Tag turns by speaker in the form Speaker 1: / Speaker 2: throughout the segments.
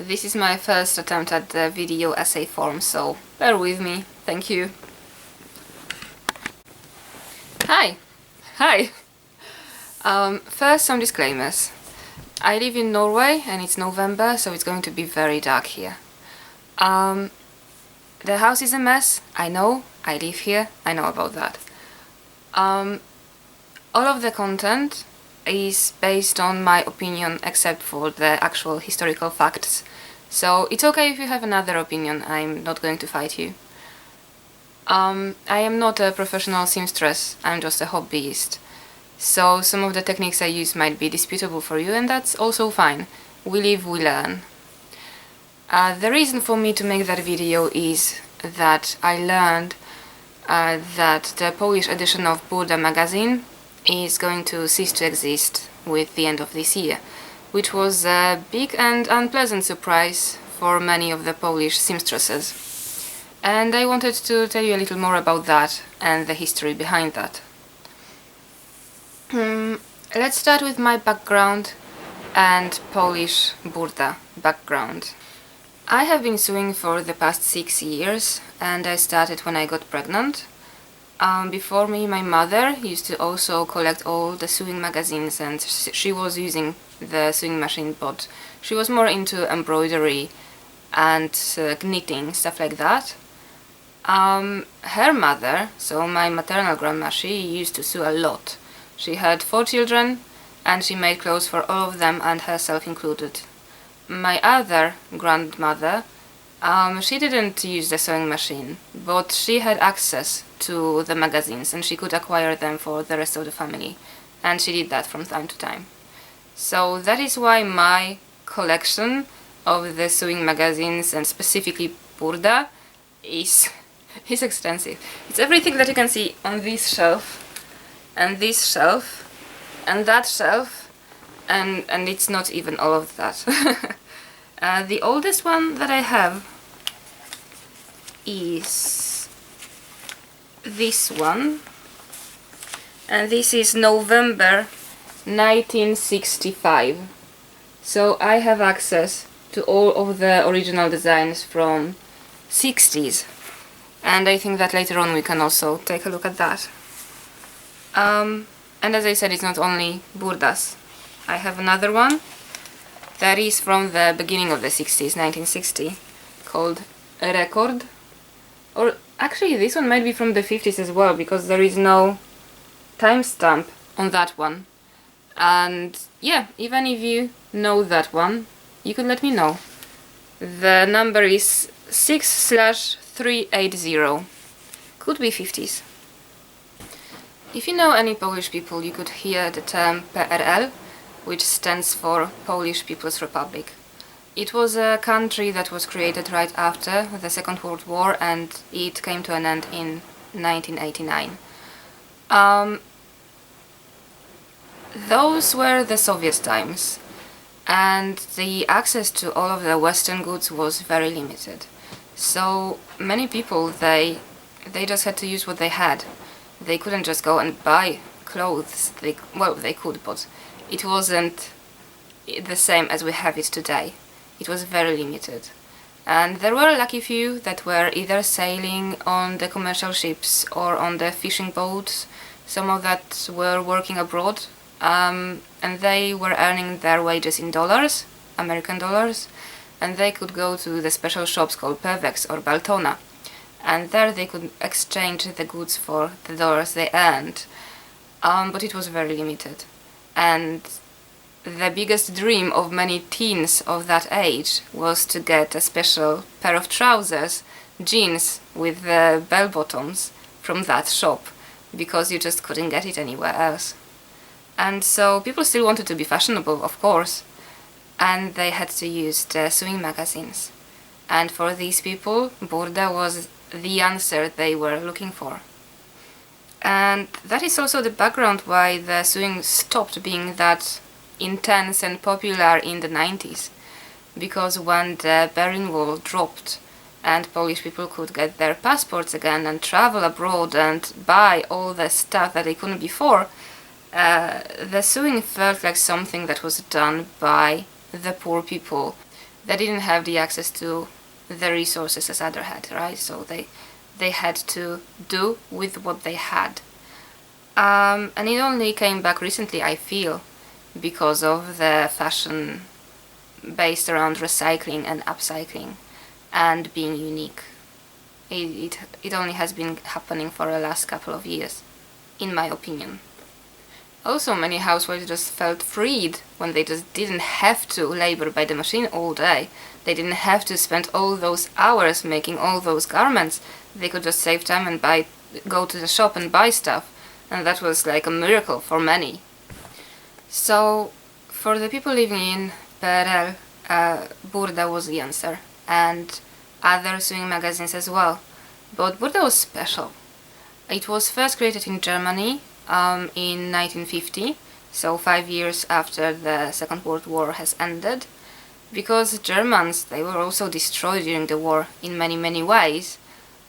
Speaker 1: This is my first attempt at the video essay form, so bear with me. Thank you. Hi! Hi! First, some disclaimers. I live in Norway and it's November, so it's going to be very dark here. The house is a mess, I know, I live here, I know about that. All of the content is based on my opinion except for the actual historical facts. So it's okay if you have another opinion, I'm not going to fight you. I am not a professional seamstress, I'm just a hobbyist. So some of the techniques I use might be disputable for you, and that's also fine. We live, we learn. The reason for me to make that video is that I learned that the Polish edition of Burda magazine is going to cease to exist with the end of this year, which was a big and unpleasant surprise for many of the Polish seamstresses. And I wanted to tell you a little more about that and the history behind that. Let's start with my background and Polish Burda background. I have been sewing for the past 6 years, and I started when I got pregnant. Before me, my mother used to also collect all the sewing magazines, and she was using the sewing machine, but she was more into embroidery and knitting, stuff like that. Her mother, so my maternal grandma, she used to sew a lot. She had 4 children, and she made clothes for all of them, and herself included. My other grandmother, she didn't use the sewing machine, but she had access to the magazines and she could acquire them for the rest of the family, and she did that from time to time. So that is why my collection of the sewing magazines, and specifically Burda, is extensive. It's everything that you can see on this shelf, and this shelf, and that shelf, and it's not even all of that. The oldest one that I have is this one, and this is November 1965. So I have access to all of the original designs from 60s, and I think that later on we can also take a look at that. And as I said, it's not only Burdas. I have another one that is from the beginning of the 60s, 1960, called a Record. Or actually this one might be from the 50s as well, because there is no timestamp on that one. And yeah, even if you know that one, you could let me know. The number is 6/380. Could be 50s. If you know any Polish people, you could hear the term PRL, which stands for Polish People's Republic. It was a country that was created right after the Second World War, and it came to an end in 1989. Those were the Soviet times, and the access to all of the Western goods was very limited. So many people, they just had to use what they had. They couldn't just go and buy clothes. Well, they could, but it wasn't the same as we have it today. It was very limited. And there were a lucky few that were either sailing on the commercial ships or on the fishing boats. Some of that were working abroad, and they were earning their wages in dollars, American dollars, and they could go to the special shops called Pewex or Baltona, and there they could exchange the goods for the dollars they earned. But it was very limited. And the biggest dream of many teens of that age was to get a special pair of trousers, jeans with the bell bottoms, from that shop, because you just couldn't get it anywhere else. And so people still wanted to be fashionable, of course, and they had to use the sewing magazines. And for these people, Burda was the answer they were looking for. And that is also the background why the sewing stopped being that intense and popular in the 90s. Because when the Berlin Wall dropped and Polish people could get their passports again and travel abroad and buy all the stuff that they couldn't before, the sewing felt like something that was done by the poor people. they didn't have the access to the resources as other had, right? So they had to do with what they had. And it only came back recently, I feel, because of the fashion based around recycling and upcycling and being unique. It only has been happening for the last couple of years, in my opinion. Also, many housewives just felt freed when they just didn't have to labor by the machine all day. They didn't have to spend all those hours making all those garments. They could just save time and go to the shop and buy stuff. And that was like a miracle for many. So, for the people living in PRL, Burda was the answer. And other sewing magazines as well. But Burda was special. It was first created in Germany in 1950, so 5 years after the Second World War has ended, because Germans, they were also destroyed during the war in many ways.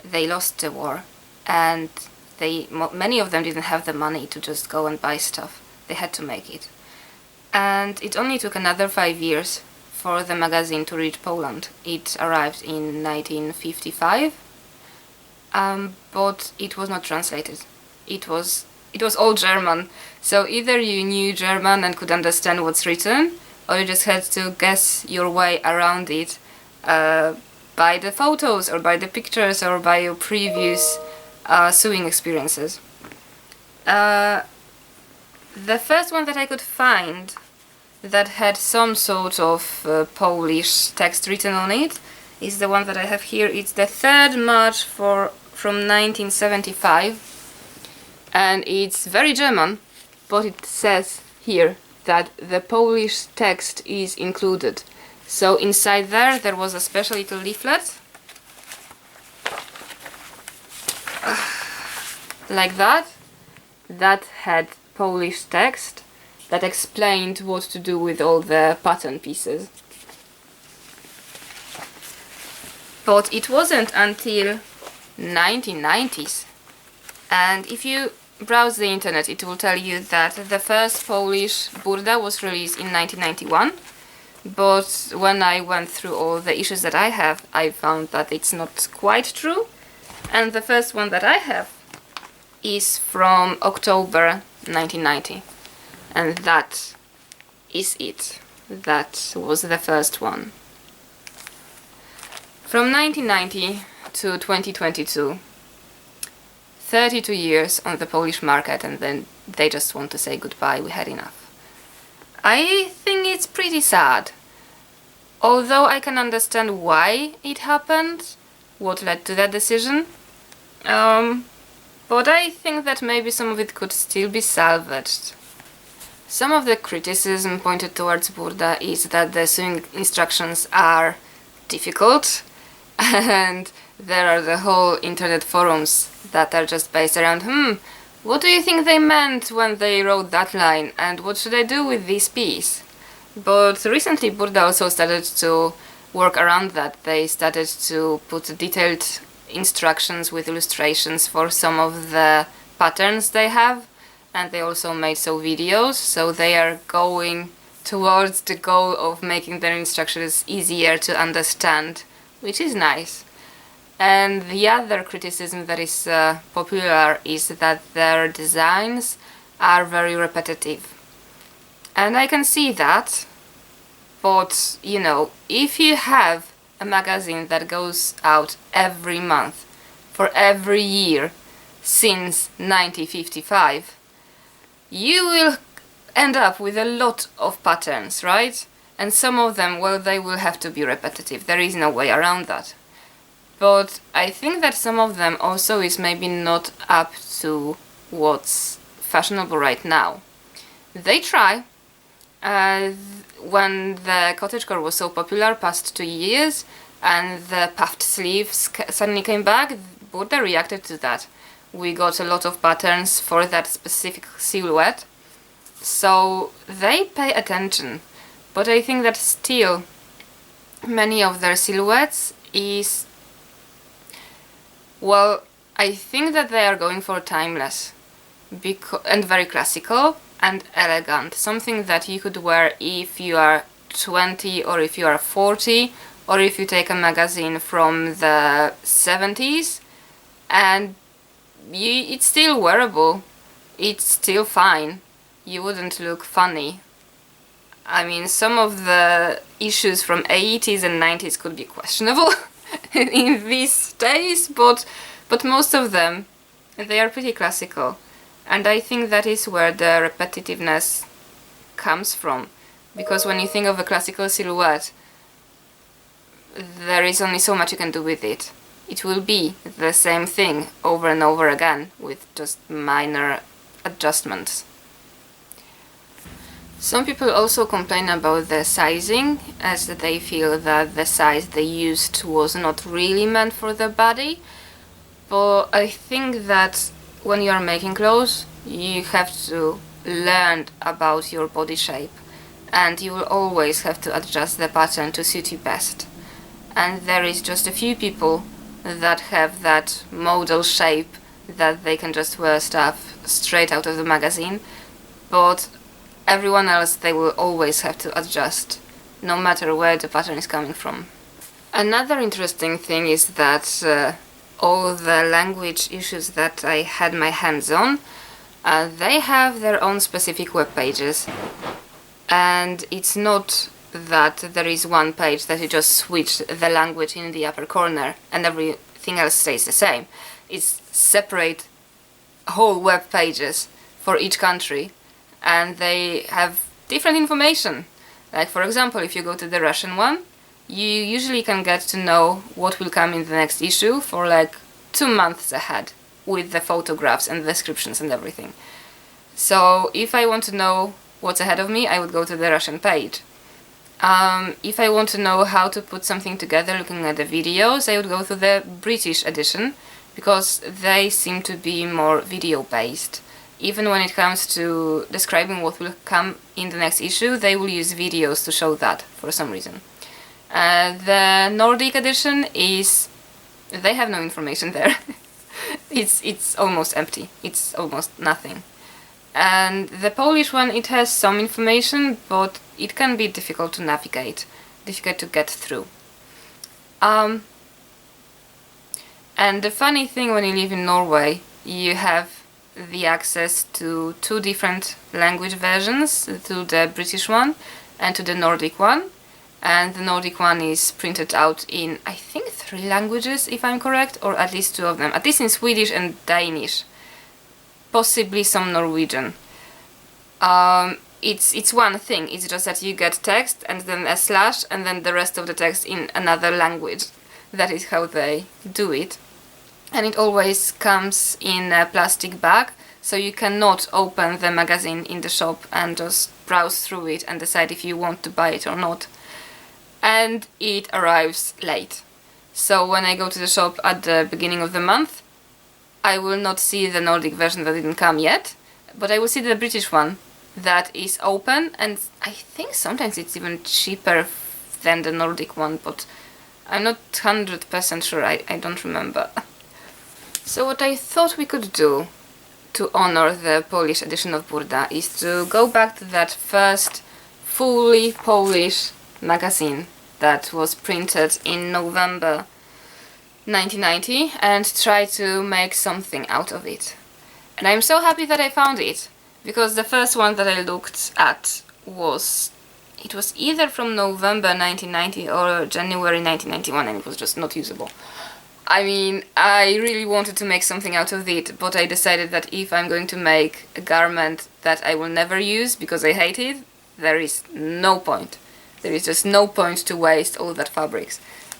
Speaker 1: They lost the war, and many of them didn't have the money to just go and buy stuff. They had to make it. And it only took another 5 years for the magazine to reach Poland. It arrived in 1955, but it was not translated. It was all German, so either you knew German and could understand what's written, or you just had to guess your way around it by the photos, or by the pictures, or by your previous sewing experiences. The first one that I could find that had some sort of Polish text written on it is the one that I have here. It's the 3rd March from 1975. And it's very German, but it says here that the Polish text is included. So inside there was a special little leaflet, like that had Polish text that explained what to do with all the pattern pieces. But it wasn't until 1990s, and if you browse the internet, it will tell you that the first Polish Burda was released in 1991, but when I went through all the issues that I have, I found that it's not quite true, and the first one that I have is from October 1990, and that is it. That was the first one. From 1990 to 2022, 32 years on the Polish market, and then they just want to say goodbye, we had enough. I think it's pretty sad. Although I can understand why it happened, what led to that decision, but I think that maybe some of it could still be salvaged. Some of the criticism pointed towards Burda is that the sewing instructions are difficult, and there are the whole internet forums that are just based around, what do you think they meant when they wrote that line, and what should I do with this piece? But recently Burda also started to work around that. They started to put detailed instructions with illustrations for some of the patterns they have, and they also made some videos, so they are going towards the goal of making their instructions easier to understand, which is nice. And the other criticism that is popular is that their designs are very repetitive. And I can see that, but you know, if you have a magazine that goes out every month for every year since 1955, you will end up with a lot of patterns, right? And some of them, well, they will have to be repetitive. There is no way around that. But I think that some of them also is maybe not up to what's fashionable right now. They try. When the cottagecore was so popular past 2 years and the puffed sleeves suddenly came back, Burda reacted to that. We got a lot of patterns for that specific silhouette, so they pay attention. But I think that still many of their silhouettes is, well, I think that they are going for timeless and very classical and elegant, something that you could wear if you are 20 or if you are 40, or if you take a magazine from the 70s, and it's still wearable, it's still fine, you wouldn't look funny. I mean, some of the issues from 80s and 90s could be questionable in these days, but most of them, they are pretty classical. And I think that is where the repetitiveness comes from. Because when you think of a classical silhouette, there is only so much you can do with it. It will be the same thing over and over again with just minor adjustments. Some people also complain about the sizing, as they feel that the size they used was not really meant for the body. But I think that when you are making clothes, you have to learn about your body shape, and you will always have to adjust the pattern to suit you best. And there is just a few people that have that model shape that they can just wear stuff straight out of the magazine, but everyone else, they will always have to adjust, no matter where the pattern is coming from. Another interesting thing is that all the language issues that I had my hands on, they have their own specific web pages. And it's not that there is one page that you just switch the language in the upper corner and everything else stays the same. It's separate whole web pages for each country, and they have different information. Like, for example, if you go to the Russian one, you usually can get to know what will come in the next issue for like 2 months ahead, with the photographs and descriptions and everything. So if I want to know what's ahead of me, I would go to the Russian page. If I want to know how to put something together looking at the videos, I would go to the British edition, because they seem to be more video based. Even when it comes to describing what will come in the next issue, they will use videos to show that for some reason. The Nordic edition is... they have no information there. It's almost empty. It's almost nothing. And the Polish one, it has some information, but it can be difficult to navigate, difficult to get through. And the funny thing, when you live in Norway, you have the access to 2 different language versions, to the British one and to the Nordic one. And the Nordic one is printed out in, I think, 3 languages, if I'm correct, or at least 2 of them, at least in Swedish and Danish, possibly some Norwegian. It's one thing, it's just that you get text and then a slash and then the rest of the text in another language. That is how they do it. And it always comes in a plastic bag, so you cannot open the magazine in the shop and just browse through it and decide if you want to buy it or not. And it arrives late. So when I go to the shop at the beginning of the month, I will not see the Nordic version that didn't come yet, but I will see the British one that is open, and I think sometimes it's even cheaper than the Nordic one, but I'm not 100% sure, I don't remember. So what I thought we could do to honor the Polish edition of Burda is to go back to that first fully Polish magazine that was printed in November 1990 and try to make something out of it. And I'm so happy that I found it, because the first one that I looked at was either from November 1990 or January 1991, and it was just not usable. I mean, I really wanted to make something out of it, but I decided that if I'm going to make a garment that I will never use because I hate it, there is no point. There is just no point to waste all that fabrics.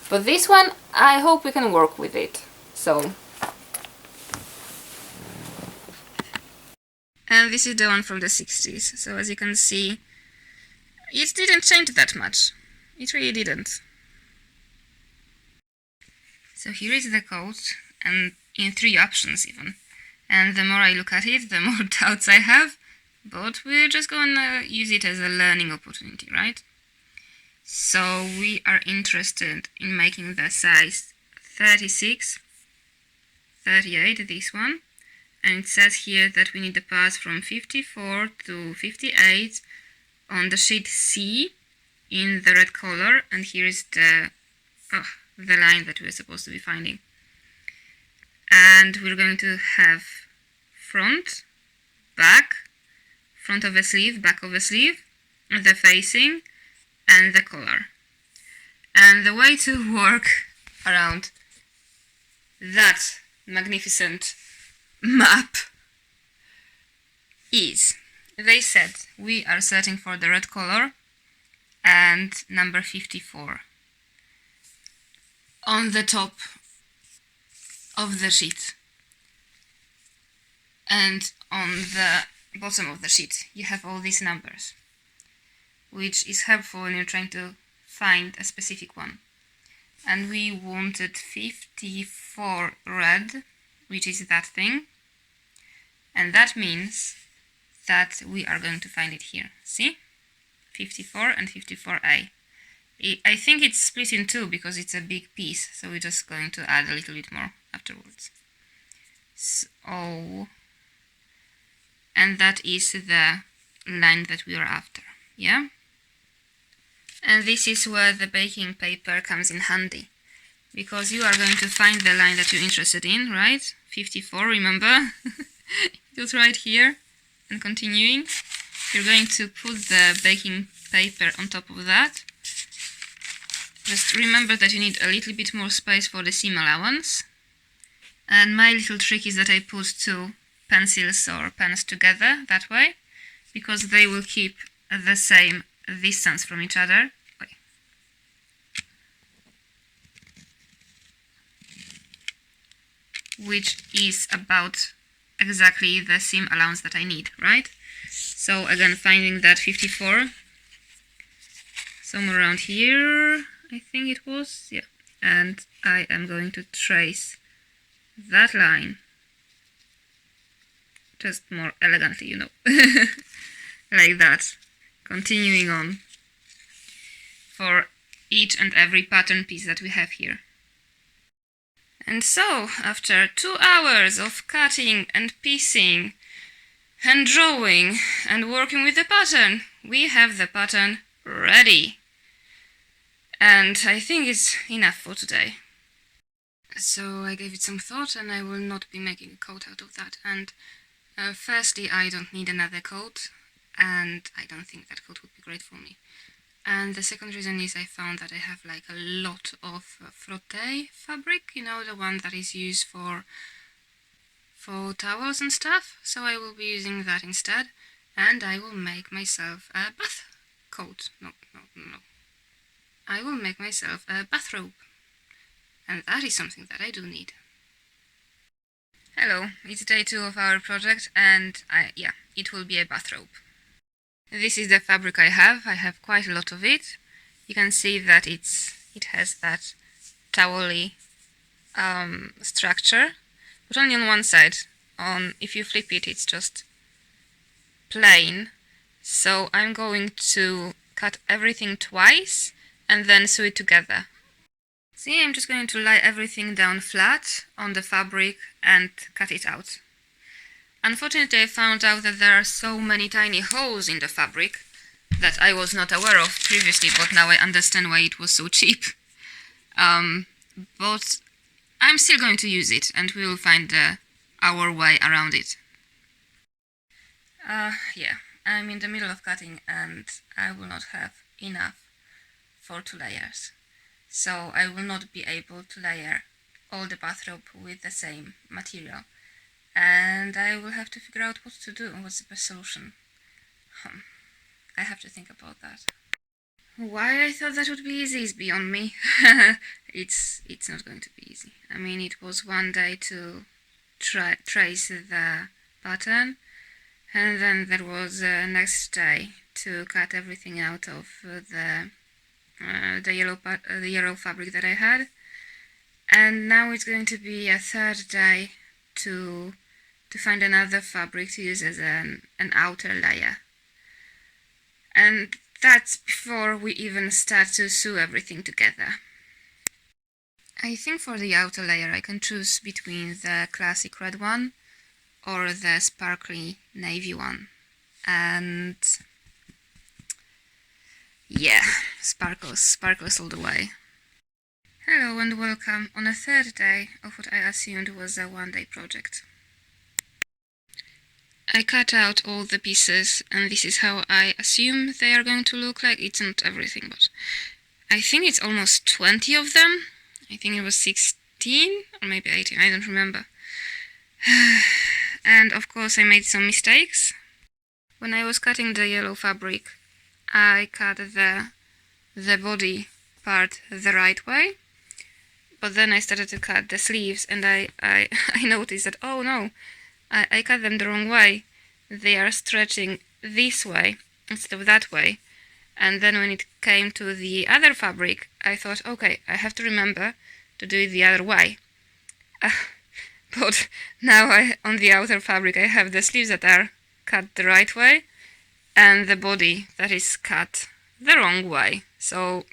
Speaker 1: But this one, I hope we can work with it. So. And this is the one from the 60s. So as you can see, it didn't change that much. It really didn't. So here is the coat, and in 3 options even. And the more I look at it, the more doubts I have. But we're just gonna use it as a learning opportunity, right? So we are interested in making the size 36, 38, this one. And it says here that we need the parts from 54 to 58 on the sheet C. in the red color, and here is the line that we're supposed to be finding. And we're going to have front, back, front of the sleeve, back of the sleeve, the facing, and the collar. And the way to work around that magnificent map is, they said we are searching for the red color and number 54 on the top of the sheet, and on the bottom of the sheet you have all these numbers, which is helpful when you're trying to find a specific one. And we wanted 54 red, which is that thing, and that means that we are going to find it here. See? 54 and 54A. I think it's split in two because it's a big piece, so we're just going to add a little bit more afterwards. So, and that is the line that we are after, yeah? And this is where the baking paper comes in handy, because you are going to find the line that you're interested in, right? 54, remember? It was right here. And continuing, you're going to put the baking paper on top of that. Just remember that you need a little bit more space for the seam allowance. And my little trick is that I put two pencils or pens together that way, because they will keep the same distance from each other. Which is about exactly the seam allowance that I need, right? So again, finding that 54, somewhere around here, I think it was, yeah. And I am going to trace that line, just more elegantly, you know, like that, continuing on for each and every pattern piece that we have here. And so, after 2 hours of cutting and piecing and drawing and working with the pattern, we have the pattern ready. And I think it's enough for today. So I gave it some thought, and I will not be making a coat out of that. And firstly, I don't need another coat, and I don't think that coat would be great for me. And the second reason is I found that I have like a lot of frotte fabric, you know, the one that is used for towels and stuff. So I will be using that instead, and I will make myself a bath coat. No. I will make myself a bathrobe, and that is something that I do need. Hello, it's day 2 of our project, and yeah, it will be a bathrobe. This is the fabric I have. I have quite a lot of it. You can see that it has that towel-y structure, but only on one side. If you flip it, it's just plain. So I'm going to cut everything twice and then sew it together. See, I'm just going to lay everything down flat on the fabric and cut it out. Unfortunately, I found out that there are so many tiny holes in the fabric that I was not aware of previously, but now I understand why it was so cheap. But I'm still going to use it, and we will find our way around it. Yeah, I'm in the middle of cutting, and I will not have enough for 2 layers. So I will not be able to layer all the bathrobe with the same material. And I will have to figure out what to do, what's the best solution. I have to think about that. Why I thought that would be easy is beyond me. It's not going to be easy. I mean, it was one day to trace the pattern, and then there was next day to cut everything out of the yellow fabric that I had, and now it's going to be a third day to find another fabric to use as an outer layer. And that's before we even start to sew everything together. I think for the outer layer I can choose between the classic red one or the sparkly navy one. And Yeah, sparkles, sparkles all the way. Hello and welcome on the third day of what I assumed was a one-day project. I cut out all the pieces and this is how I assume they are going to look like. It's not everything, but I think it's almost 20 of them. I think it was 16 or maybe 18, I don't remember. And of course I made some mistakes. When I was cutting the yellow fabric, I cut the body part the right way, but then I started to cut the sleeves and I noticed that, oh no, I cut them the wrong way. They are stretching this way instead of that way. And then when it came to the other fabric, I thought, okay, I have to remember to do it the other way. But now on the outer fabric I have the sleeves that are cut the right way and the body that is cut the wrong way. So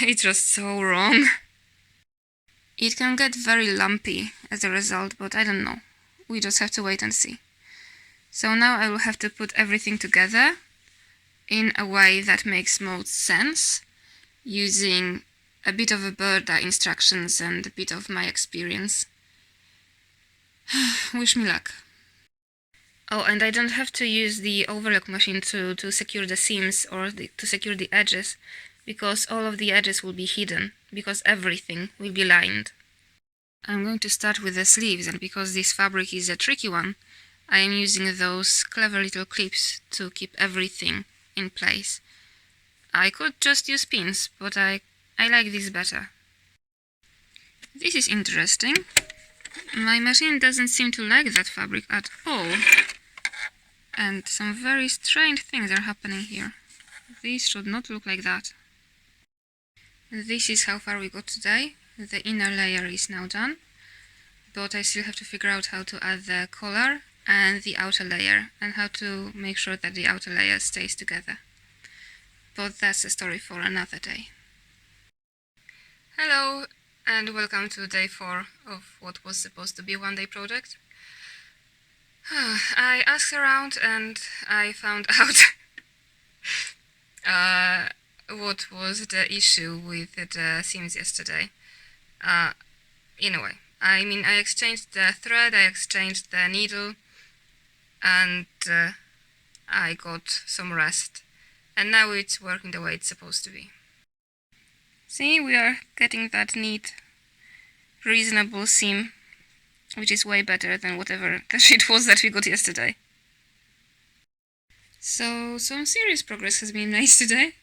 Speaker 1: it's just so wrong. It can get very lumpy as a result, but I don't know. We just have to wait and see. So now I will have to put everything together in a way that makes most sense, using a bit of a Burda instructions and a bit of my experience. Wish me luck. Oh, and I don't have to use the overlock machine to secure the seams or to secure the edges, because all of the edges will be hidden, because everything will be lined. I'm going to start with the sleeves, and because this fabric is a tricky one, I am using those clever little clips to keep everything in place. I could just use pins, but I like this better. This is interesting. My machine doesn't seem to like that fabric at all. And some very strange things are happening here. This should not look like that. This is how far we got today. The inner layer is now done, but I still have to figure out how to add the collar and the outer layer, and how to make sure that the outer layer stays together. But that's a story for another day. Hello, and welcome to day 4 of what was supposed to be a one-day project. I asked around and I found out what was the issue with the seams yesterday. In a way, I mean, I exchanged the thread, I exchanged the needle, and I got some rest, and now it's working the way it's supposed to be. See, we are getting that neat, reasonable seam, which is way better than whatever the shit was that we got yesterday. So, some serious progress has been made today,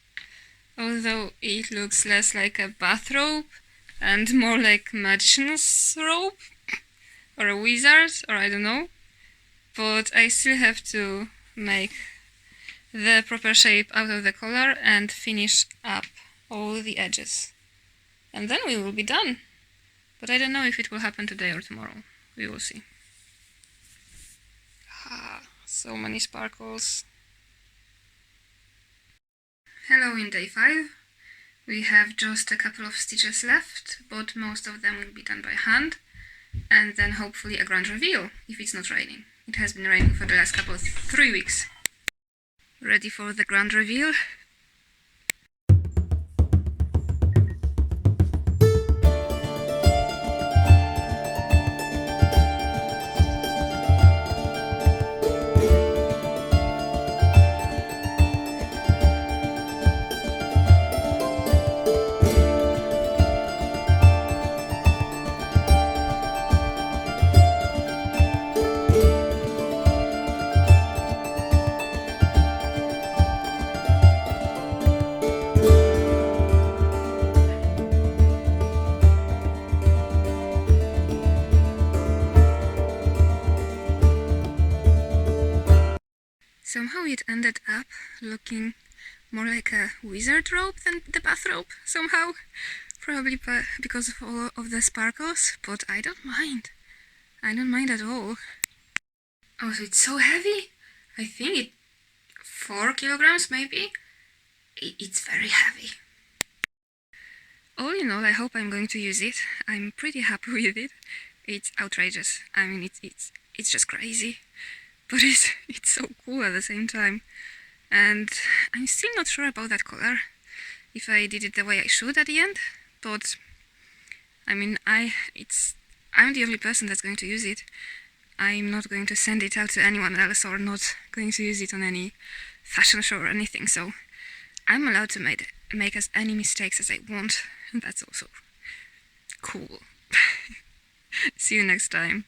Speaker 1: although it looks less like a bathrobe and more like magician's robe, or a wizard, or I don't know. But I still have to make the proper shape out of the collar and finish up all the edges. And then we will be done. But I don't know if it will happen today or tomorrow. We will see. So many sparkles. Hello in day 5. We have just a couple of stitches left, but most of them will be done by hand. And then hopefully a grand reveal, if it's not raining. It has been raining for the last 3 weeks. Ready for the grand reveal? Somehow it ended up looking more like a wizard robe than the bathrobe, somehow. Probably because of all of the sparkles, but I don't mind. I don't mind at all. Oh, so it's so heavy? I think it's 4 kilograms maybe? It's very heavy. All in all, I hope I'm going to use it. I'm pretty happy with it. It's outrageous. I mean, it's just crazy. But it's so cool at the same time. And I'm still not sure about that color, if I did it the way I should at the end, but I mean, I'm the only person that's going to use it. I'm not going to send it out to anyone else, or not going to use it on any fashion show or anything, so I'm allowed to make as any mistakes as I want, and that's also cool. See you next time.